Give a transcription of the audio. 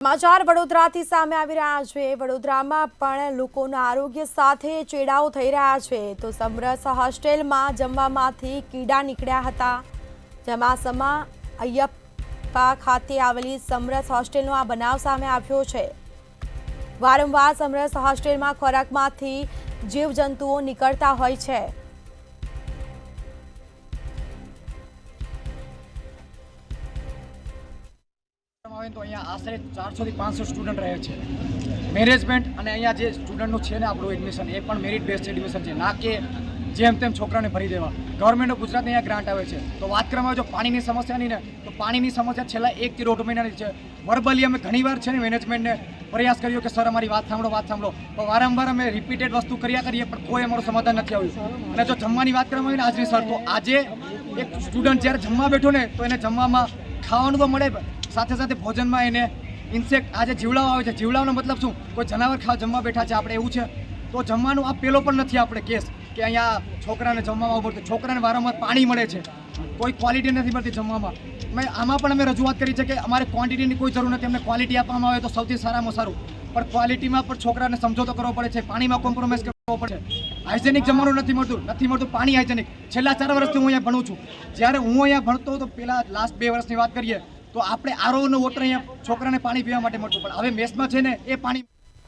સમાચાર વડોદરાથી સામે આવી રહ્યા છે। વડોદરામાં પણ લોકોના આરોગ્ય સાથે ચેડાઓ થઈ રહ્યા છે। તો સમરસ હોસ્ટેલમાં જમવામાંથી કીડા નીકળ્યા હતા। જેમાં સમા અયપ્પા ખાતે આવેલી સમરસ હોસ્ટેલનો આ બનાવ સામે આવ્યો છે। વારંવાર સમરસ હોસ્ટેલમાં ખોરાકમાંથી જીવજંતુઓ નીકળતા હોય છે। तो अँ आश्रे 400 થી 500 स्टूडंट रहे छे। मैनेजमेंट अने अँ जे स्टूडंटनु छे ने आपणुं एडमिशन ए पण मेरिट बेस्ड एडमिशन छे, ना कि जेम तेम छोकराने भरी देवा। Government of Gujarat uh grant आवे छे। तो बात करवामां जो पाणीनी समस्यानी ने तो पाणीनी समस्या छेल्ला 1 થી 1.5 महीनानी छे। वर्बली अमे घणीवार छे ने मैनेजमेंटने प्रयास कर्यो कि सर अमारी वात सांभळो, तो वारंवार अमे रिपीटेड वस्तु कर्या करीए पण कोई अमारुं समाधान नथी आव्युं। अने जो जमवानी वात करवामां आवे ने आजनी सर, तो आजे एक स्टूडंट ज्यारे जमवा बेठो ने तो एने जमवामां खावानुं तो मळे, साथे साथे भोजનમાં એને ઇન્સેક્ટ આજે જીવડાઓ આવે છે। જીવડાઓનો મતલબ શું? કોઈ જનાવર ખાવા જમવા બેઠા છે આપણે, એવું છે? તો જમવાનું આ પેલો પણ નથી આપણે કેસ કે અહીંયા છોકરાને જમવામાં આવતું, છોકરાને વારંવાર પાણી મળે છે, કોઈ ક્વોલિટી નથી મળતી જમવામાં। મેં આમાં પણ અમે રજૂઆત કરી છે કે અમારે ક્વોન્ટિટીની કોઈ જરૂર નથી, અમને ક્વોલિટી આપવામાં આવે તો સૌથી સારામાં સારું, પણ ક્વોલિટીમાં પણ છોકરાને સમજોતો કરવો પડે છે, પાણીમાં કોમ્પ્રોમાઇઝ કરવો પડે છે। હાઇજેનિક જમવાનું નથી મળતું પાણી હાઇજેનિક। છેલ્લા 4 વર્ષથી હું અહીંયા ભણું છું। જ્યારે હું અહીંયા ભણતો તો પહેલાં લાસ્ટ 2 વર્ષની વાત કરીએ તો આપણે આરઓનો વોટર અહીંયા છોકરાને પાણી પીવા માટે મળતું, પણ હવે મેસમાં છે ને એ પાણી